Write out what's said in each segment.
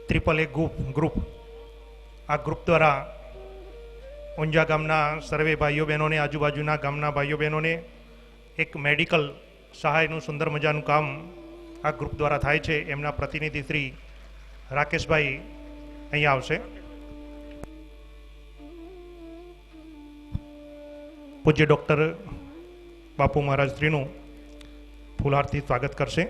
AAA group આ group દ્વારા ઊંઝા ગામના સર્વે ભાઈઓ બહેનોને, આજુબાજુના ગામના ભાઈઓ બહેનોને એક મેડિકલ સહાયનું સુંદર મજાનું કામ આ ગ્રુપ દ્વારા થાય છે. એમના પ્રતિનિધિ શ્રી રાકેશભાઈ અહીંયા આવશે. પૂજ્ય ડૉક્ટર બાપુ મહારાજ શ્રીનું ફૂલહારથી સ્વાગત કરશે.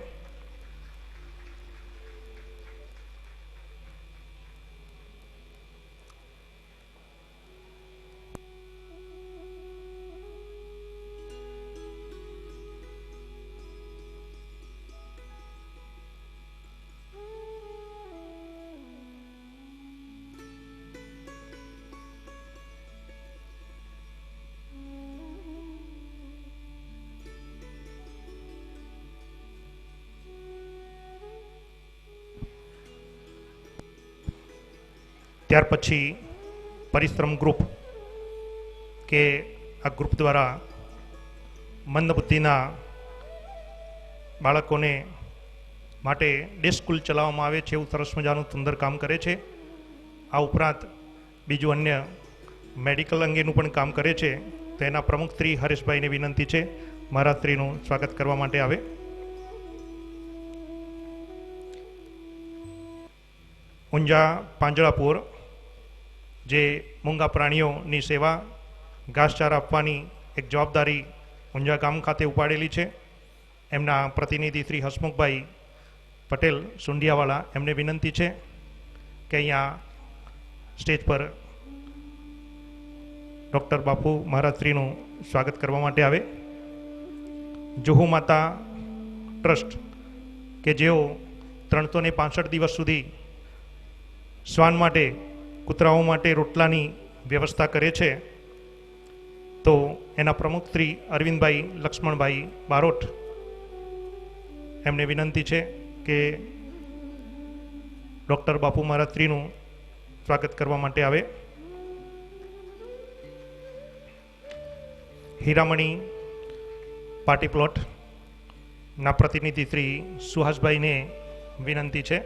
ત્યાર પછી પરિશ્રમ ગ્રુપ કે આ ગ્રુપ દ્વારા મંદબુદ્ધિના બાળકોને માટે ડે સ્કૂલ ચલાવવામાં આવે છે. એવું સરસ મજાનું સુંદર કામ કરે છે. આ ઉપરાંત બીજું અન્ય મેડિકલ અંગેનું પણ કામ કરે છે. તો એના પ્રમુખ શ્રી હરેશભાઈને વિનંતી છે મહારાજ શ્રીનું સ્વાગત કરવા માટે આવે. ઊંઝા પાંજરાપોર જે મૂંગા પ્રાણીઓની સેવા ઘાસચારા આપવાની એક જવાબદારી ઊંઝા ગામ ખાતે ઉપાડેલી છે. એમના પ્રતિનિધિ શ્રી હસમુખભાઈ પટેલ સુંઢિયાવાળા, એમને વિનંતી છે કે અહીંયા સ્ટેજ પર ડૉક્ટર બાપુ મહારાજ શ્રીનું સ્વાગત કરવા માટે આવે. જુહુ માતા ટ્રસ્ટ કે જેઓ 365 દિવસ સુધી શ્વાન માટે, કૂતરાઓ માટે રોટલાની વ્યવસ્થા કરે છે. તો એના પ્રમુખ શ્રી અરવિંદભાઈ લક્ષ્મણભાઈ બારોટ, એમને વિનંતી છે કે ડૉક્ટર બાપુ મહારાજ શ્રીનું સ્વાગત કરવા માટે આવે. હીરામણી પાર્ટી પ્લોટના પ્રતિનિધિ શ્રી સુહાસભાઈને વિનંતી છે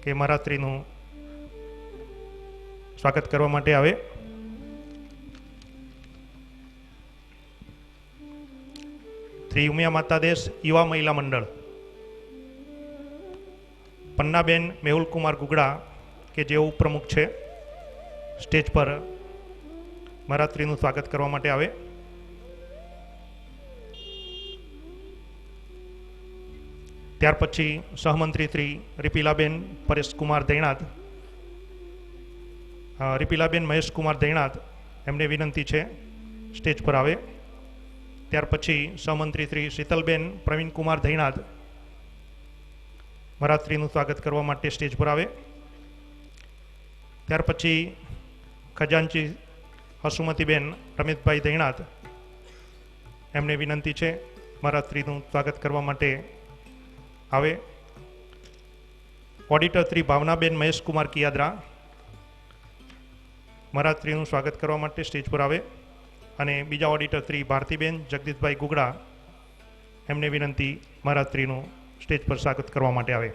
કે મહારાજ શ્રીનું સ્વાગત કરવા માટે આવે. શ્રી ઉમિયા માતા દેશ યુવા મહિલા મંડળ પન્નાબેન મેહુલકુમાર ગુગડા કે જેઓ પ્રમુખ છે, સ્ટેજ પર મહારાજ શ્રીનું સ્વાગત કરવા માટે આવે. ત્યાર પછી સહમંત્રી શ્રી રિપીલાબેન પરેશકુમાર દૈણાદ, રિપીલાબેન મહેશકુમાર દૈણાદ, એમને વિનંતી છે સ્ટેજ પર આવે. ત્યાર પછી સહમંત્રી શ્રી શીતલબેન પ્રવીણકુમાર દૈણાદ મહારાજ શ્રીનું સ્વાગત કરવા માટે સ્ટેજ પર આવે. ત્યાર પછી ખજાનચી હસુમતીબેન રમેશભાઈ દૈણાદ, એમને વિનંતી છે મહારાજ શ્રીનું સ્વાગત કરવા માટે આવે. ઓડિટર શ્રી ભાવનાબેન મહેશકુમાર કિયાદરા મહારાજ શ્રીનું સ્વાગત કરવા માટે સ્ટેજ પર આવે. અને બીજા ઓડિટર શ્રી ભારતીબેન જગદીશભાઈ ગુગડા, એમને વિનંતી મહારાજ શ્રીનું સ્ટેજ પર સ્વાગત કરવા માટે આવે.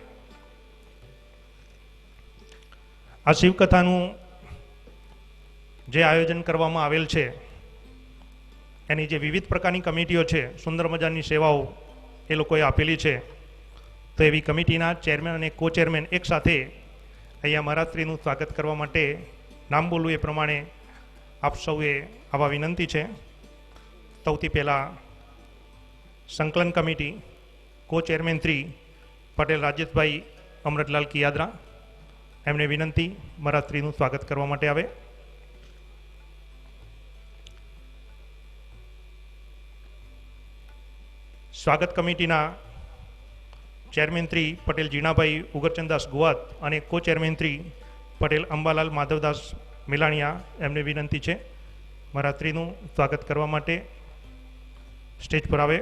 આ શિવકથાનું જે આયોજન કરવામાં આવેલ છે એની જે વિવિધ પ્રકારની કમિટીઓ છે, સુંદર મજાની સેવાઓ એ લોકોએ આપેલી છે. તો એવી કમિટીના ચેરમેન અને કો ચેરમેન એક સાથે અહીંયા મહારાજ શ્રીનું સ્વાગત કરવા માટે નામ બોલવું એ પ્રમાણે આપ સૌએ આવા વિનંતી છે. સૌથી પહેલાં સંકલન કમિટી કો ચેરમેન શ્રી પટેલ રાજેશભાઈ અમરતલાલ કિયાદરા, એમને વિનંતી મહારાજ શ્રીનું સ્વાગત કરવા માટે આવે. સ્વાગત કમિટીના ચેરમેન શ્રી પટેલ જીણાભાઈ ઉગરચંદાસ ગુવાત અને કો ચેરમેન શ્રી પટેલ અંબાલાલ માધવદાસ મિલાણીયા, એમને વિનંતી છે મહારાજ શ્રીનું સ્વાગત કરવા માટે સ્ટેજ પર આવે.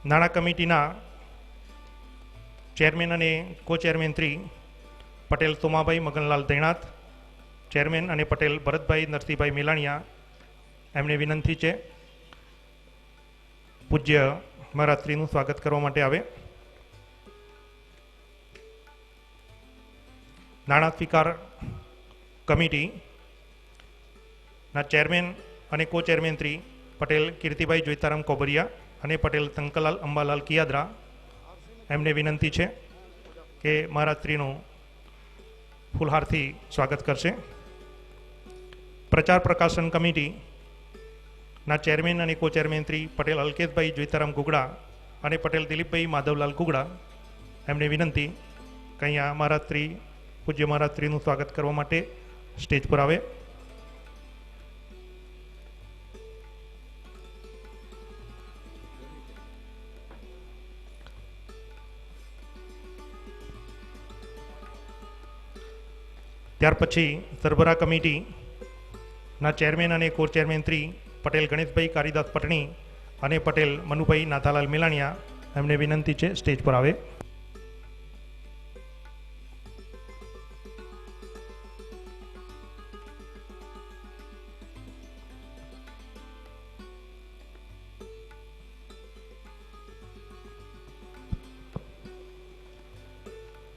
નાણાં કમિટીના ચેરમેન અને કો ચેરમેન શ્રી પટેલ સોમાભાઈ મગનલાલ દૈણાત, ચેરમેન અને પટેલ ભરતભાઈ નરસિંહભાઈ મિલાણીયા, એમને વિનંતી છે પૂજ્ય મહારાજશ્રીનું સ્વાગત કરવા માટે આવે. નાણાં સ્વીકાર કમિટીના ચેરમેન અને કો ચેરમેન શ્રી પટેલ કીર્તિભાઈ જોઈતારામ કોબરિયા અને પટેલ શંકરલાલ અંબાલાલ કિયાદરા, એમને વિનંતી છે કે મહારાજશ્રીનું ફૂલહારથી સ્વાગત કરશે. પ્રચાર પ્રકાશન કમિટીના ચેરમેન અને કો ચેરમેન શ્રી પટેલ અલ્કેશભાઈ જોઈતારામ ગુગડા અને પટેલ દિલીપભાઈ માધવલાલ ગુગડા, એમને વિનંતી કે અહીંયા મહારાજશ્રી પૂજ્ય મહારાજશ્રીનું સ્વાગત કરવા માટે સ્ટેજ પર આવે. ત્યાર પછી સરબરા કમિટીના ચેરમેન અને કો ચેરમેન શ્રી પટેલ ગણેશભાઈ કારીદાસ પટણી અને પટેલ મનુભાઈ નાથાલાલ મેલાણીયા, એમને વિનંતી છે સ્ટેજ પર આવે.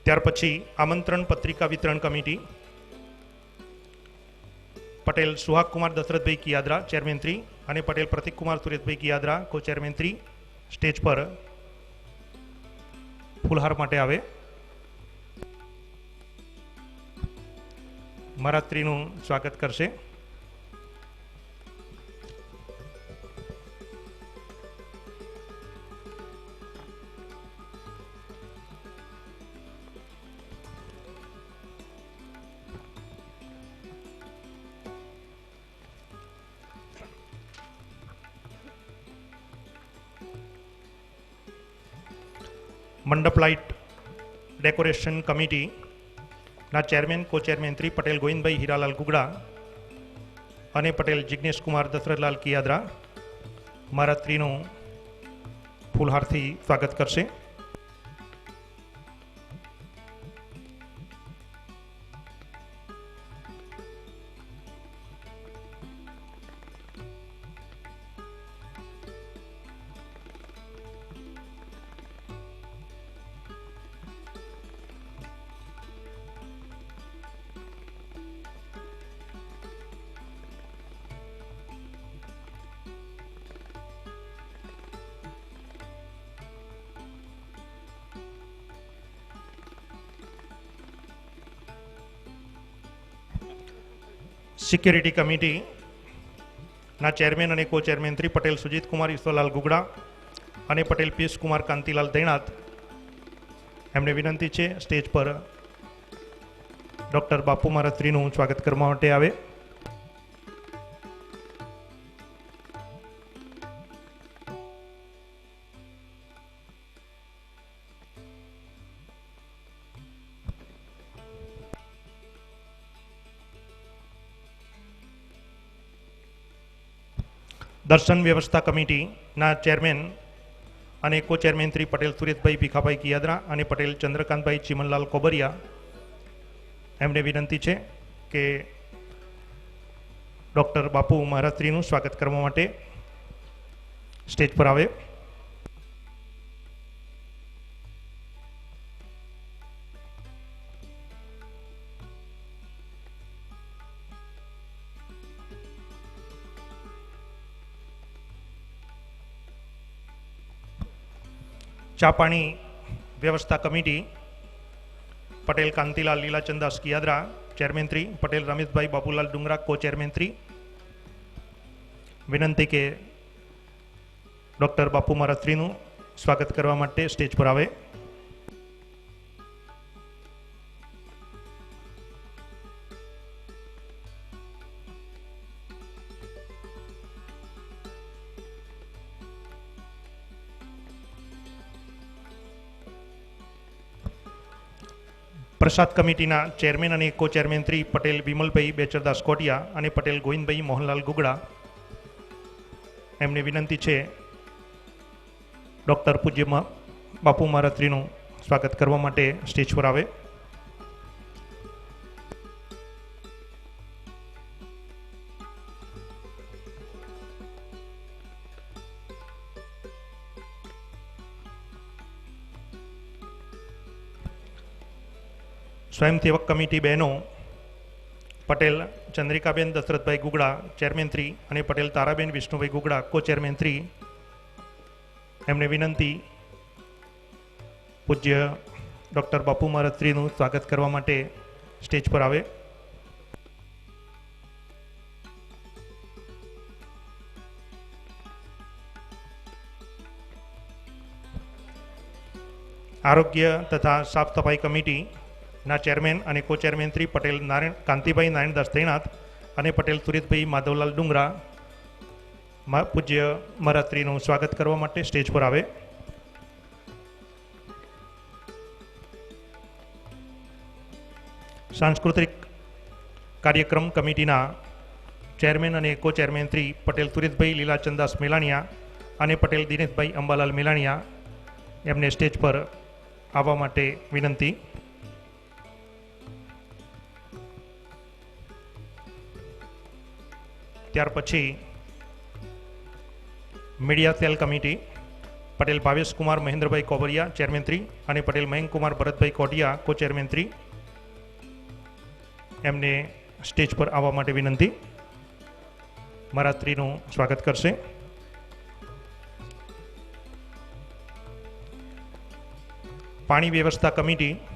ત્યાર પછી આમંત્રણ પત્રિકા વિતરણ કમિટી પટેલ સુહાગકુમાર દશરથભાઈ કિયાદરા ચેરમેન શ્રી અને પટેલ પ્રતિકકુમાર સુરેશભાઈ કિયાદરા કો ચેરમેન શ્રી સ્ટેજ પર ફૂલહાર માટે આવે. મહારાજશ્રીનું સ્વાગત કરશે. મંડપ લાઇટ ડેકોરેશન કમિટીના ચેરમેન કો ચેરમેન શ્રી પટેલ ગોવિંદભાઈ હીરાલાલ ગુગડા અને પટેલ જિજ્ઞેશ કુમાર દશરથલાલ કિયાદરા, મહારાજશ્રીનું ફૂલહારથી સ્વાગત કરશે. સિક્યુરિટી કમિટીના ચેરમેન અને કો ચેરમેન શ્રી પટેલ સુજીત કુમાર ઈશ્વરલાલ ગુગડા અને પટેલ પિયુષ કુમાર કાંતિલાલ દૈણાત, એમને વિનંતી છે સ્ટેજ પર ડૉક્ટર બાપુ મહારાજશ્રીનું સ્વાગત કરવા માટે આવે. દર્શન વ્યવસ્થા કમિટીના ચેરમેન અને કો ચેરમેન શ્રી પટેલ સુરેશભાઈ ભીખાભાઈ કિયાદરા અને પટેલ ચંદ્રકાંતભાઈ ચીમનલાલ કોબરિયા, એમને વિનંતી છે કે ડૉક્ટર બાપુ મહારાજશ્રીનું સ્વાગત કરવા માટે સ્ટેજ પર આવે. ચા પાણી વ્યવસ્થા કમિટી પટેલ કાંતિલાલ લીલાચંદાસ કિયાદરા ચેરમેન શ્રી પટેલ રમેશભાઈ બાબુલાલ ડુંગરા કો ચેરમેન શ્રી, વિનંતી કે ડૉક્ટર બાપુ મહારાજશ્રીનું સ્વાગત કરવા માટે સ્ટેજ પર આવે. પ્રસાદ કમિટીના ચેરમેન અને કો ચેરમેન શ્રી પટેલ વિમલભાઈ બેચરદાસ કોટિયા અને પટેલ ગોવિંદભાઈ મોહનલાલ ગુગડા, એમને વિનંતી છે ડૉક્ટર પૂજ્ય બાપુ મહારાજશ્રીનું સ્વાગત કરવા માટે સ્ટેજ પર આવે. સ્વયંસેવક કમિટી બહેનો પટેલ ચંદ્રિકાબેન દશરથભાઈ ગુગડા ચેરમેન 3 અને પટેલ તારાબેન વિષ્ણુભાઈ ગુગડા કો ચેરમેન 3, એમને વિનંતી પૂજ્ય ડૉક્ટર બાપુ મહારાજ શ્રીનું સ્વાગત કરવા માટે સ્ટેજ પર આવે. આરોગ્ય તથા સાફ સફાઈ કમિટીના ચેરમેન અને કો ચેરમેન 3 પટેલ કાંતિભાઈ નારાયણદાસ તૈણાત અને પટેલ સુરેશભાઈ માધવલાલ ડુંગરા પૂજ્ય મહારાજશ્રીનું સ્વાગત કરવા માટે સ્ટેજ પર આવે. સાંસ્કૃતિક કાર્યક્રમ કમિટીના ચેરમેન અને કો ચેરમેન 3 પટેલ સુરેશભાઈ લીલાચંદાસ મેલાણીયા અને પટેલ દિનેશભાઈ અંબાલાલ મેલાણીયા, એમને સ્ટેજ પર આવવા માટે વિનંતી. ત્યાર પછી મીડિયા સેલ કમિટી પટેલ ભાવેશકુમાર મહેન્દ્રભાઈ કોબરિયા ચેરમેન 3 અને પટેલ મયંકકુમાર ભરતભાઈ કોટિયા કો ચેરમેન 3, એમને સ્ટેજ પર આવવા માટે વિનંતી. મહારાજશ્રીનું સ્વાગત કરશે. પાણી વ્યવસ્થા કમિટીના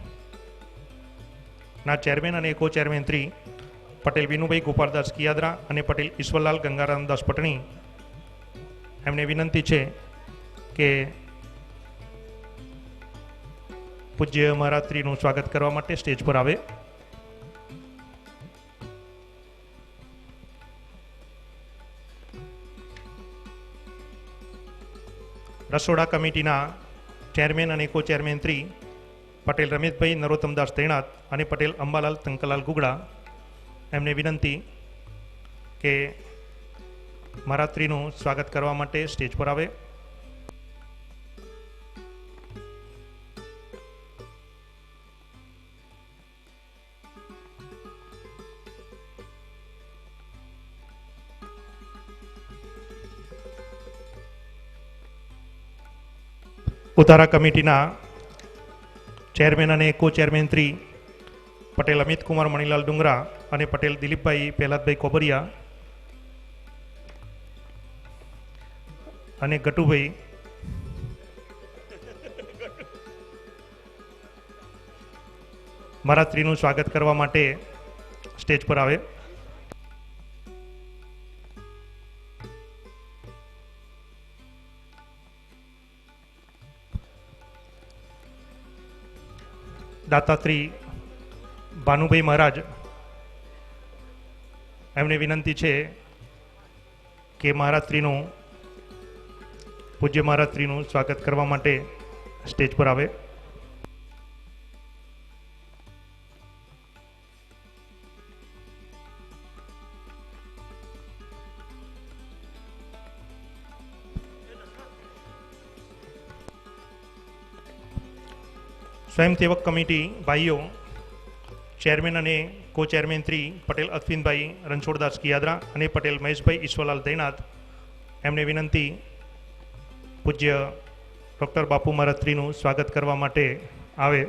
ચેરમેન અને કો ચેરમેન 3 પટેલ વિનુભાઈ ગોપાલદાસ કિયાદરા અને પટેલ ઈશ્વરલાલ ગંગારામદાસ પટણી, એમને વિનંતી છે કે પૂજ્ય મહારાજશ્રીનું સ્વાગત કરવા માટે સ્ટેજ પર આવે. રસોડા કમિટીના ચેરમેન અને કો ચેરમેન 3 પટેલ રમેશભાઈ નરોત્તમદાસ તૈણાત અને પટેલ અંબાલાલ તંકલાલ ગુગડા, એમને વિનંતી કે મહારાજશ્રીનું સ્વાગત કરવા માટે સ્ટેજ પર આવે. ઉતારા કમિટીના ચેરમેન અને કો ચેરમેન 3 પટેલ અમિતકુમાર મણીલાલ ડુંગરા અને પટેલ દિલીપભાઈ પહેલાદભાઈ કોબરિયા અને ગટુભાઈ મહારાજશ્રીનું સ્વાગત કરવા માટે સ્ટેજ પર આવે. દાતાશ્રી ભાનુભાઈ મહારાજ, એમને વિનંતી છે કે મહારાજશ્રીનું પૂજ્ય મહારાજશ્રીનું સ્વાગત કરવા માટે સ્ટેજ પર આવે. સ્વયંસેવક કમિટી ભાઈઓ ચેરમેન અને કો ચેરમેન 3 પટેલ અશ્વિનભાઈ રણછોડદાસ કિયાદરા અને પટેલ મહેશભાઈ ઈશ્વરલાલ તૈણાત, એમને વિનંતી પૂજ્ય ડૉક્ટર બાપુ મહારાજશ્રીનું સ્વાગત કરવા માટે આવે.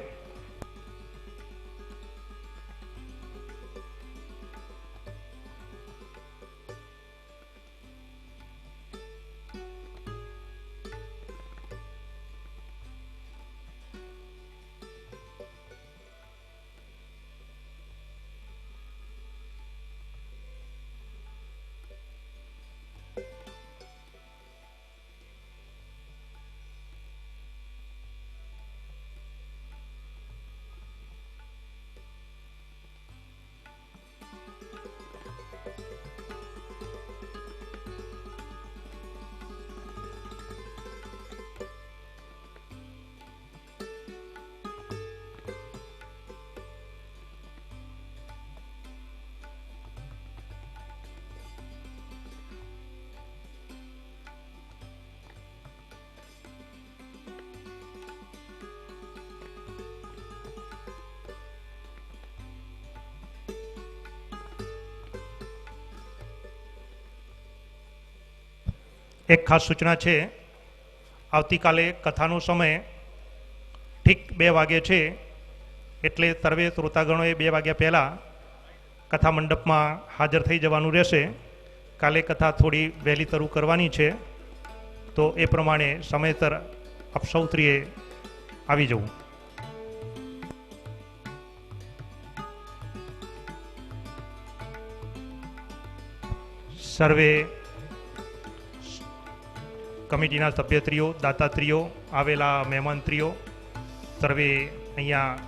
એક ખાસ સૂચના છે, આવતીકાલે કથાનો સમય ઠીક 2 વાગે છે, એટલે સર્વે શ્રોતાગણોએ 2 વાગ્યા પહેલાં કથા મંડપમાં હાજર થઈ જવાનું રહેશે. કાલે કથા થોડી વહેલી શરૂ કરવાની છે, તો એ પ્રમાણે સમયસર આપ સૌત્રીએ આવી જવું. સર્વે કમિટીના સભ્યશ્રીઓ, દાતાશ્રીઓ, આવેલા મહેમાનશ્રીઓ, સર્વે અહીંયા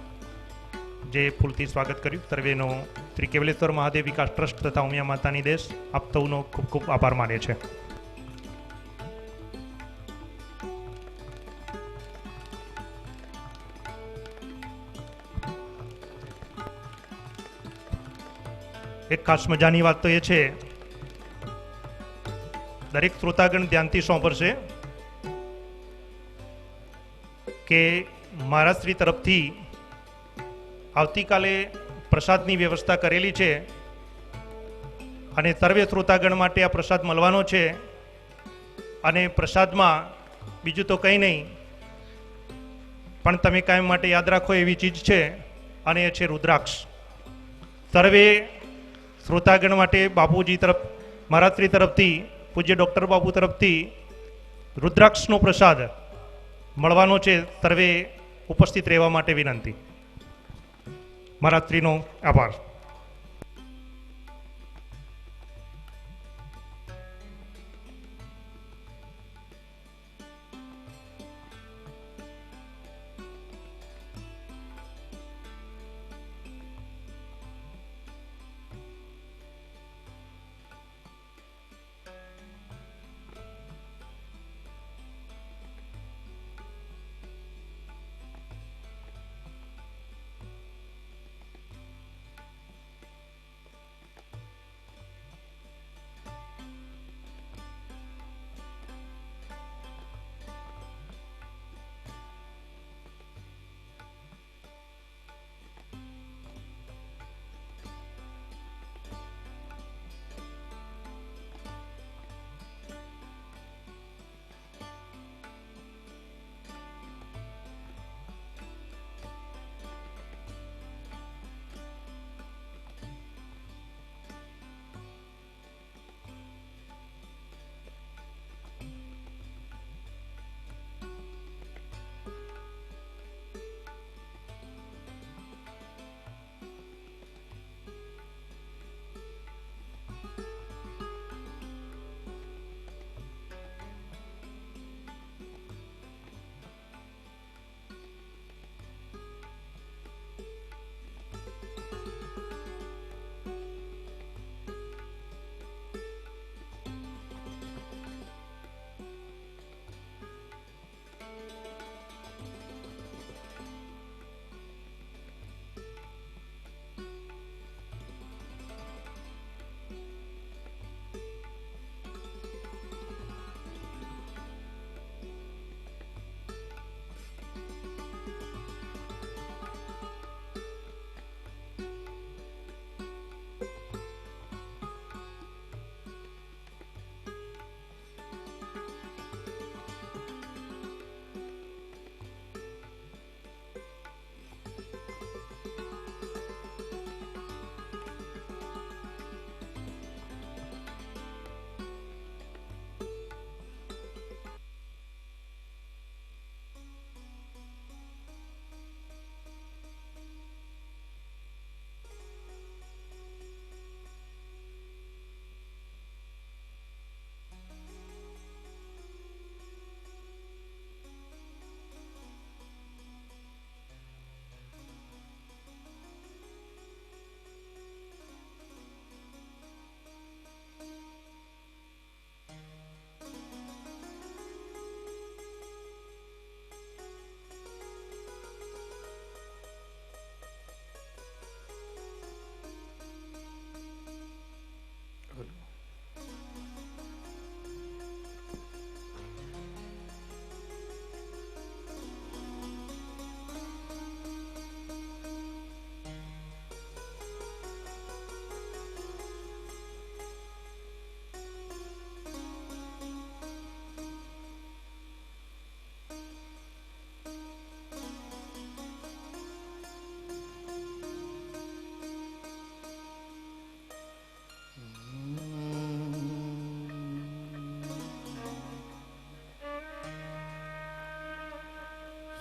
જે ફૂલથી સ્વાગત કર્યું, સર્વેનો શ્રી કેવલેશ્વર મહાદેવ વિકાસ ટ્રસ્ટ તથા ઉમિયા માતાની દેશ આપ સૌનો ખૂબ ખૂબ આભાર માને છે. એક ખાસ મજાની વાત તો એ છે, દરેક શ્રોતાગણ ધ્યાનથી સાંભળશે કે મારા શ્રી તરફથી આવતીકાલે પ્રસાદની વ્યવસ્થા કરેલી છે અને સર્વે શ્રોતાગણ માટે આ પ્રસાદ મળવાનો છે. અને પ્રસાદમાં બીજું તો કંઈ નહીં, પણ તમે કાયમ માટે યાદ રાખો એવી ચીજ છે, અને એ છે રુદ્રાક્ષ. સર્વે શ્રોતાગણ માટે બાપુજી તરફ, મહારાજ શ્રી તરફથી, પૂજ્ય ડૉક્ટર બાપુ તરફથી રુદ્રાક્ષનો પ્રસાદ મળવાનો છે. સર્વે ઉપસ્થિત રહેવા માટે વિનંતી. મહારાજ શ્રીનો આભાર.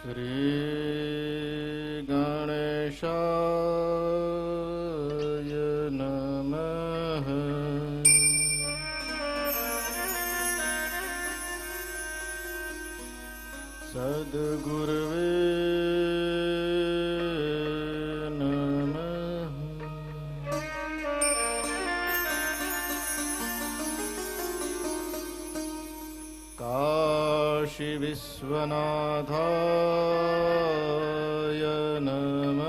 શ્રી ગણેશાય નમઃ. સદ્ગુરવે નમઃ. કાશી વિશ્વનાથાય નમઃ.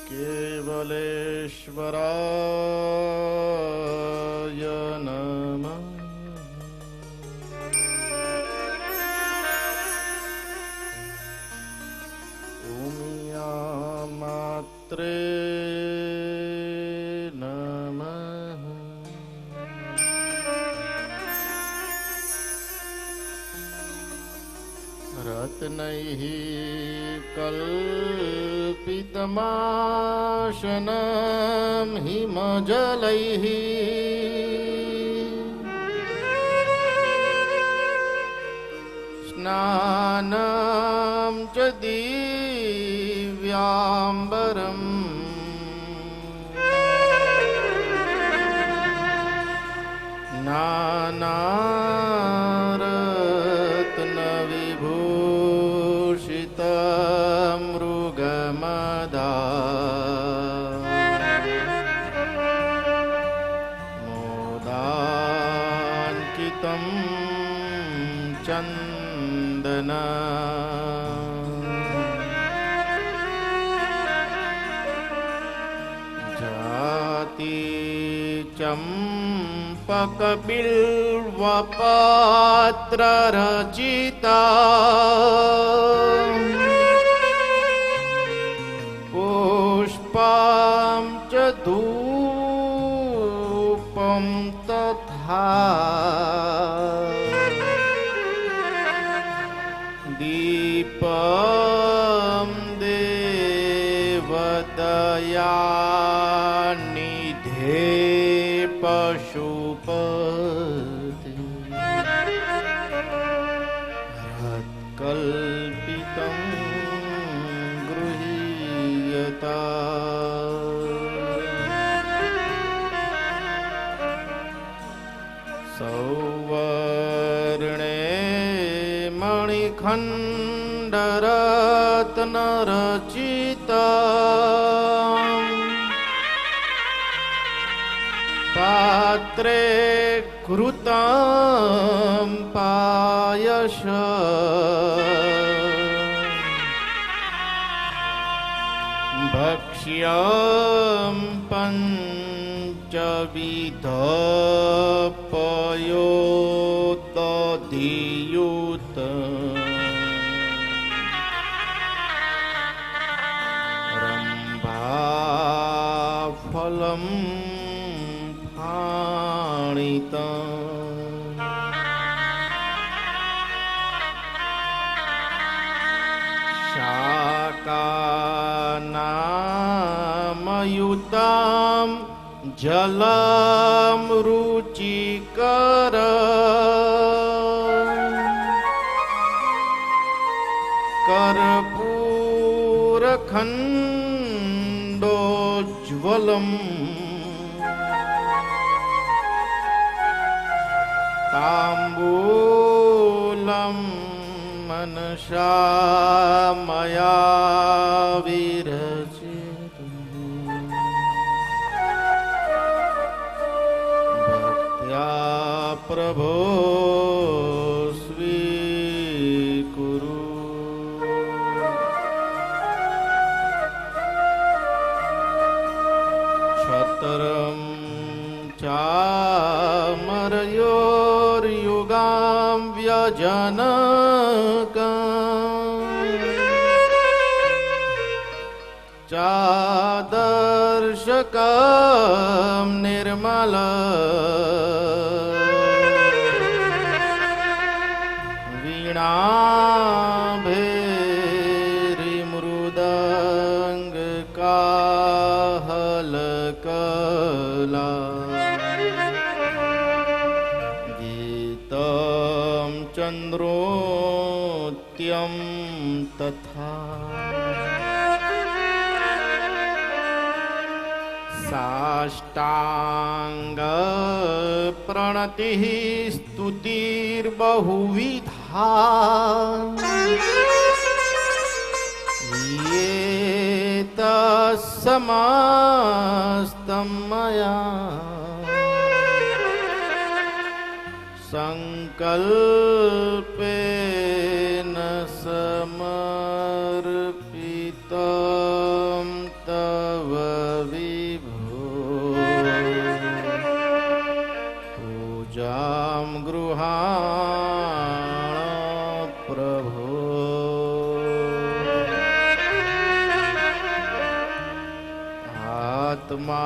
કેવલેશ્વરાય નમઃ. ઉમિયા માત્રે નમઃ. રત્નૈઃ કલ્પિતમાશનં હિમજલૈઃ સ્નાनं ચ દિવ્યાંબરम् નાનારત્નવિભૂષિतं મૃગમદા મોદાન્કિतं ચંદના જાતિ ચંપકબિલ્વપત્ર રચિતા પુષ્પં ચ ધૂપં તથા દીપં દેવદયા નિધે પશુપતિ હત્કલ્પિतं ગૃહ્યતા સૌવર્ણે મણિખંડરત્નરચિતા પાત્રે ઘૃतं પાયશ ભક્ષ્યં પંચવિધ પયોદધિયુત રંભાફલં શાકાનામયુતાં જલમ રુચિકર કર્પૂરખંડોજ્વલम् તાંબૂલમ મનસા મયા વિરચિત ભક્ત્યા પ્રભો સ્વીકુરુ. છતરમ ચામરયોર્યુગાં વ્યજનકં ચાદર્શકં નિર્મલ વીણાભેરીમૃદંગ કાહલકલા चन्द्रोत्यं तथा साष्टांग प्रणतिः स्तुतिर्बहुविधा ये तत्समस्तं मया संकल्पेन समर्पितं तव विभो पूजां गृहाण प्रभो आत्मा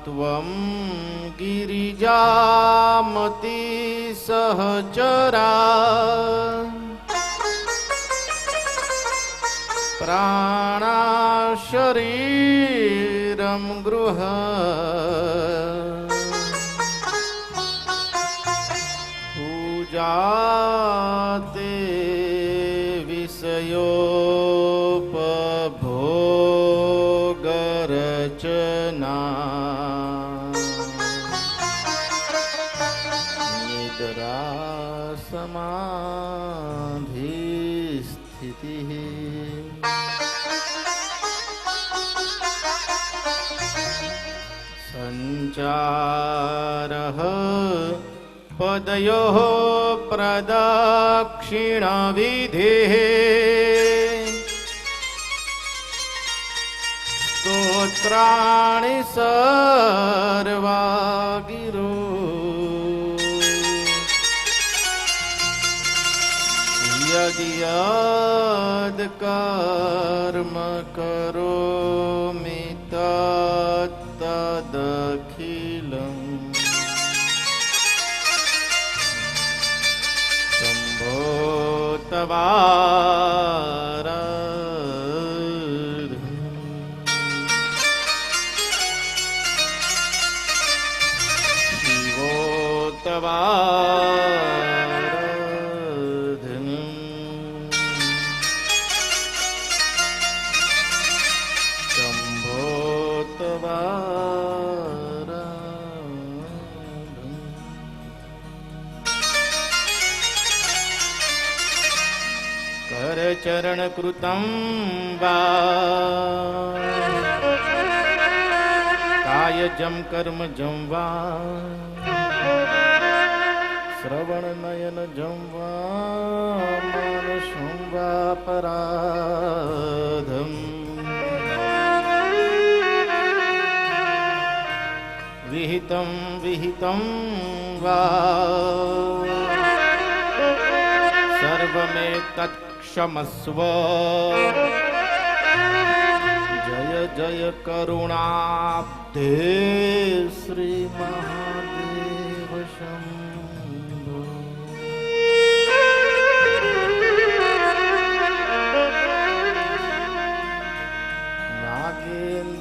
त्वं गिरिजामति सहचरा प्राणा शरीरं गृह पूजाते विषयोपभोगरचना निद्रा समाधिस्थितिः संचारः पदयोः प्रदक्षिणविधिः स्तोत्राणि सर्वा गिरो यदि यद् कर्म करोमि तदखिलम् शम्भो तवाराधनम् शिवो तवाराधनम् शम्भो तवाराधनम् करचरणकृतं वा कायजं कर्मजं वा श्रवणनयनजं वा मानसं वा पराधम् विहितं विहितं वा सर्वमेतत्क्षमस्व जय जय करुणाब्धे श्री महादेव शम्भो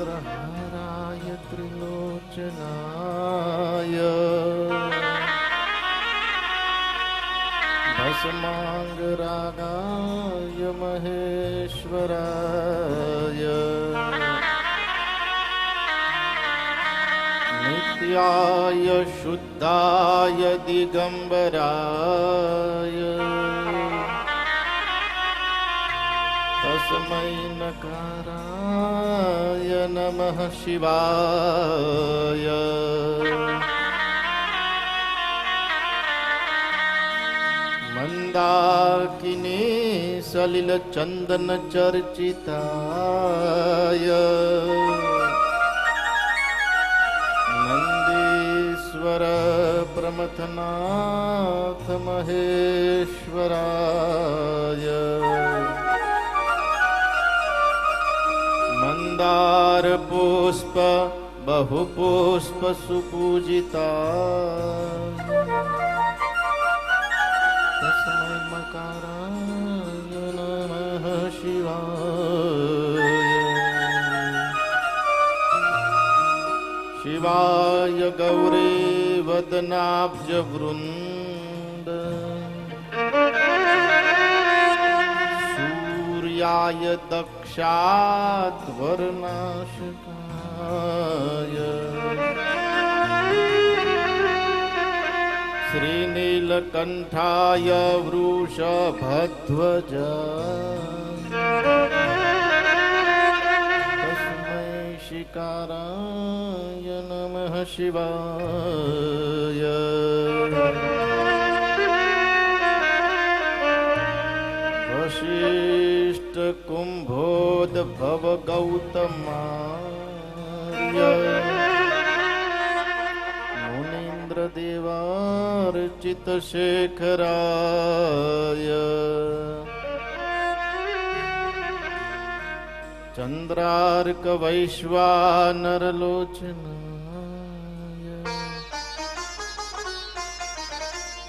नागेन्द्रहाराय त्रिलोचनाय भस्मांगरागाय महेश्वराय नित्याय शुद्धाय दिगंबराय तस्मै नकाराय नमः शिवाय मंदाकिनी सलिल चंदन चर्चिताय नंदीश्वर प्रमथनाथ महेश्वराय मंदार पुष्प बहुपुष्प सुपूजिता तस्मै मकाराय नमः शिवाय शिवाय गौरी वदनाब्ज वृंद सूर्याय दक्षाध्वरनाशकाय श्रीनीलकण्ठाय वृषभध्वजाय तस्मै शिकाराय नमः शिवाय वशिष्ठ कुम्भोद्भव गौतमाय मुनीन्द्रदेवार्चित शेखराय चन्द्रार्क वैश्वानरलोचनाय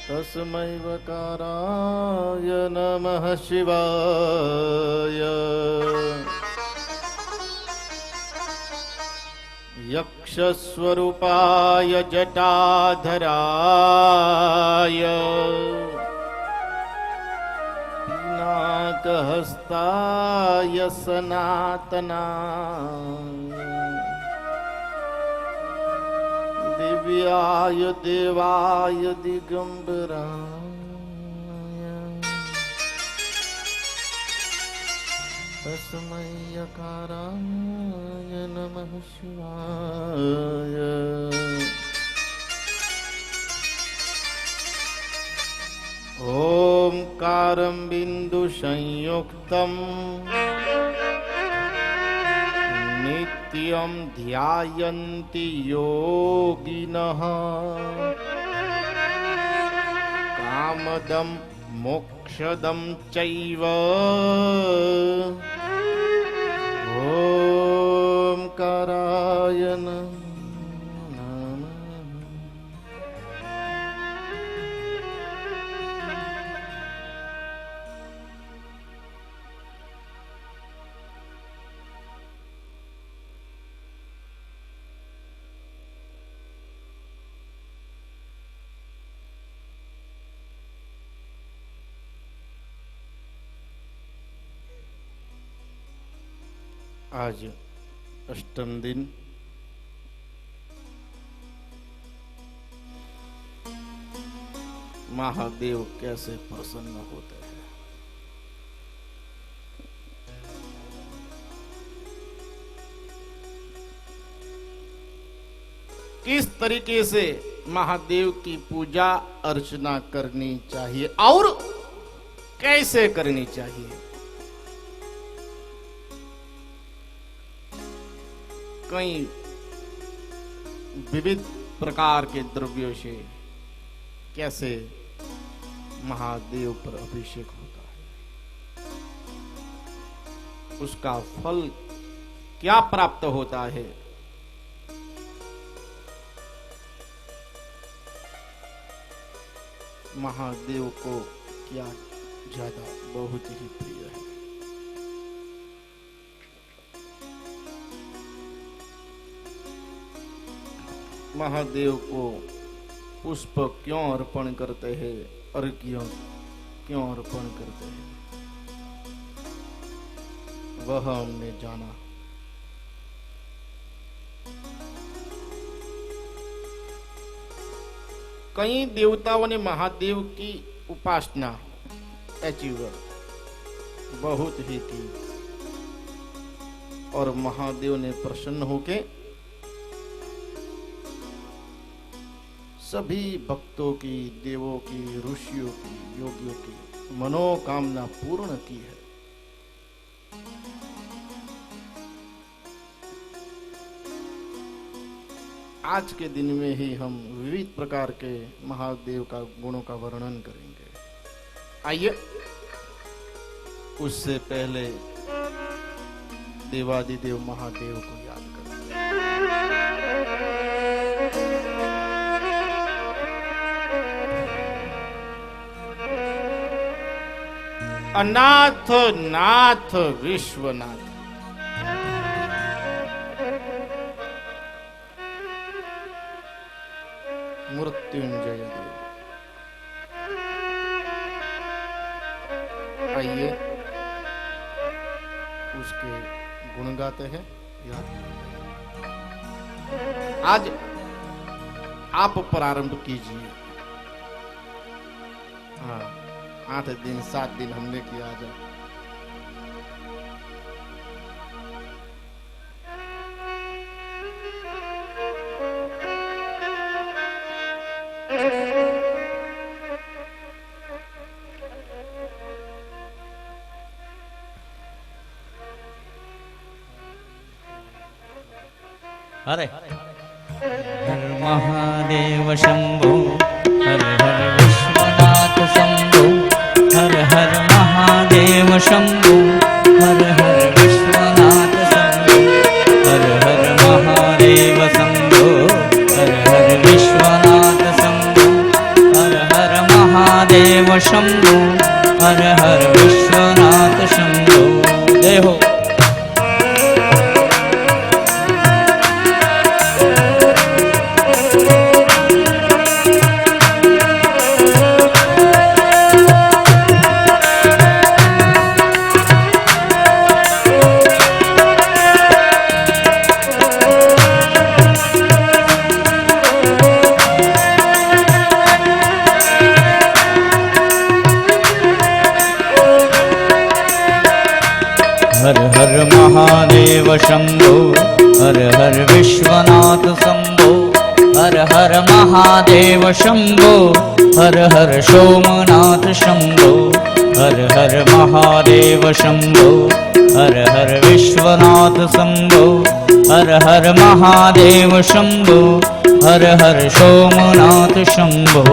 तस्मै वकाराय नमः शिवाय यक्षस्वरूपाय जटाधराय पिनाकहस्ताय सनातनाय दिव्याय देवाय दिगंबराय तस्मै यकाराय नमः शिवाय ओंकारं बिंदु संयुक्तम् नित्यं ध्यायन्ति योगिनः कामदं मोक्षदं चैव ओंकाराय नमः। आज अष्टम दिन महादेव कैसे प्रसन्न होते हैं। किस तरीके से महादेव की पूजा अर्चना करनी चाहिए और कैसे करनी चाहिए। कई विविध प्रकार के द्रव्यों से कैसे महादेव पर अभिषेक होता है, उसका फल क्या प्राप्त होता है, महादेव को क्या ज्यादा बहुत ही प्रिय है। महादेव को पुष्प क्यों अर्पण करते हैं, अर्घ्य क्यों अर्पण करते हैं, वह हमने जाना। कई देवताओं ने महादेव की उपासना अचीव बहुत ही की और महादेव ने प्रसन्न होके सभी भक्तों की, देवों की, ऋषियों की, योगियों की मनोकामना पूर्ण की है। आज के दिन में ही हम विविध प्रकार के महादेव का गुणों का वर्णन करेंगे। आइए, उससे पहले देवादिदेव महादेव को याद करें। अनाथ नाथ विश्वनाथ, मृत्युंजय देव, आइए उसके गुण गाते हैं। आज आप प्रारंभ कीजिए। हाँ, 8 दिन 7 दिन हमने किया। आज अरे हर महादेव शंभो, हर हर विश्वनाथ शंभो, हर हर महादेव शंभो, हर हर विश्वनाथ शंभो, हर हर महादेव शंभो, हर हर विश्वनाथ शंभो, हर हर महादेव शंभो, हर हर विश्वनाथ शंभो। जय हो। हर हर महादेव शंभो, हर हर विश्वनाथ शंभो, हर हर महादेव शंभो, हर हर सोमनाथ शंभो, हर हर महादेव शंभो, हर हर विश्वनाथ शंभो, हर हर महादेव शंभो, हर हर सोमनाथ शंभो।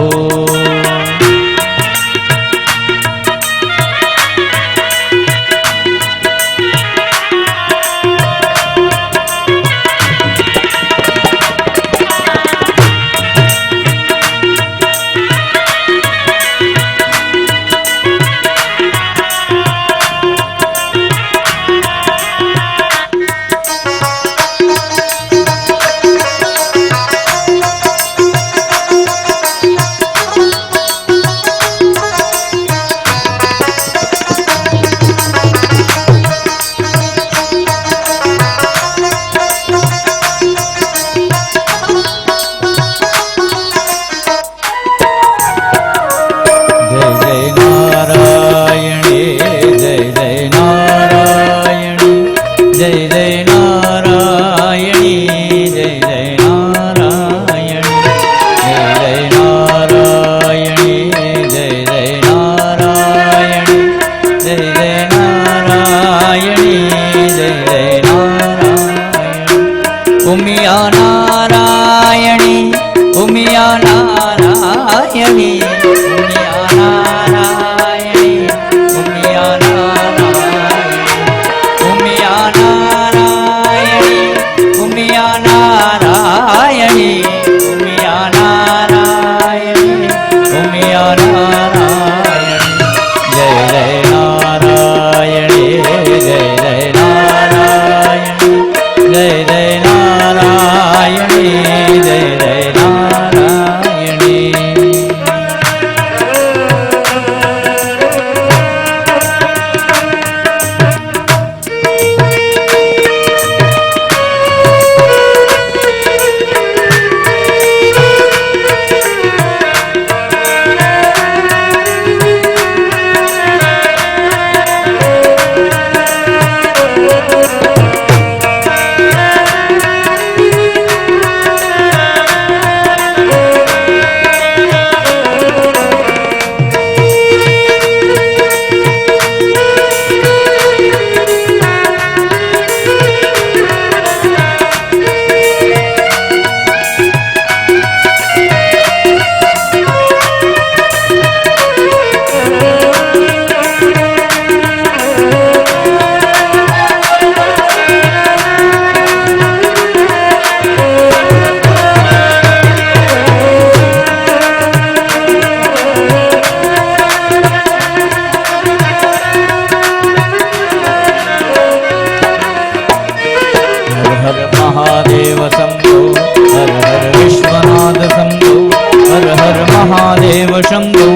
महादेव शंभो,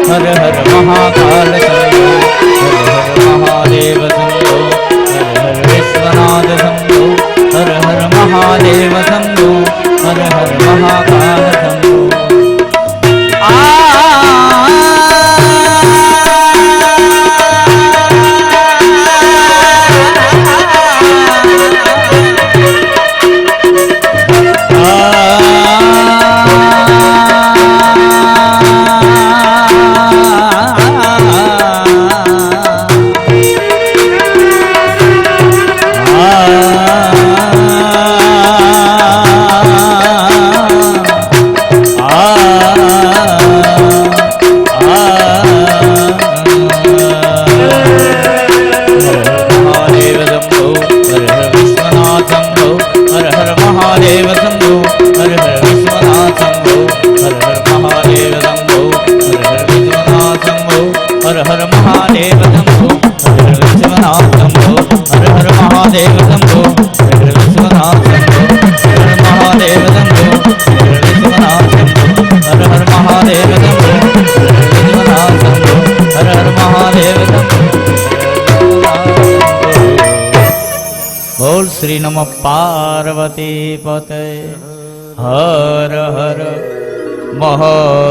हर हर महाकाल शंभो, हर महाकाल शंभो बोल श्री नम पार्वती पते हर हर महादेव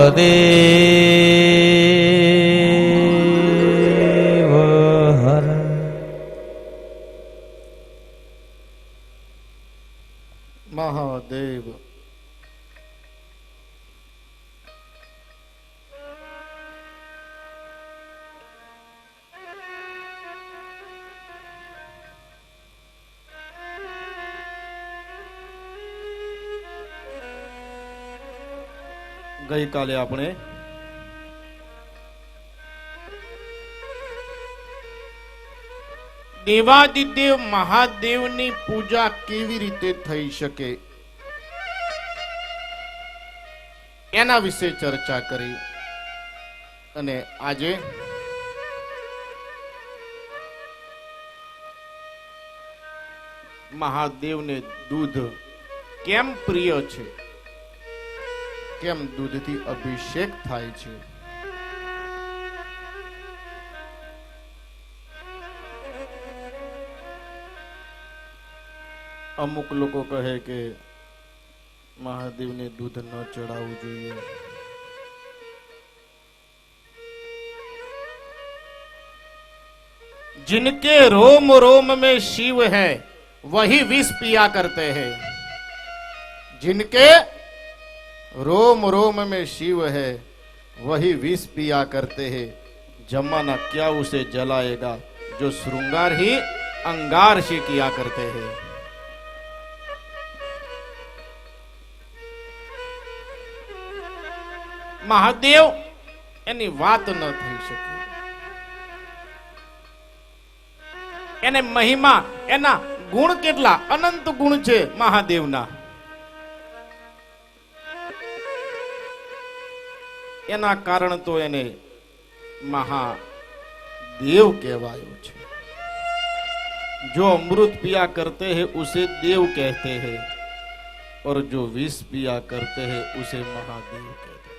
हर। महादेव ગઈકાલે આપણે દેવાદિદેવ મહાદેવની પૂજા કેવી રીતે થઈ શકે એના વિશે ચર્ચા કરી અને આજે મહાદેવને દૂધ કેમ પ્રિય છે, કેમ દૂધથી અભિષેક થાય છે, અમુક લોકો કહે કે મહાદેવને દૂધ ન ચડાવવું જોઈએ, जिनके रोम रोम में शिव है वही विष पिया करते हैं, जिनके रोम रोम में शिव है वही विष पिया करते हैं, जमाना क्या उसे जलाएगा जो श्रृंगार ही अंगार से किया करते हैं। महादेव એની વાત ન થઈ શકે, એને મહિમા, એના ગુણ કેટલા અનંત ગુણ છે મહાદેવના, એના કારણ તો એને महादेव कहवायो છે। जो अमृत पिया करते हैं उसे देव कहते हैं और जो विष पिया करते हैं उसे महादेव कहते हैं।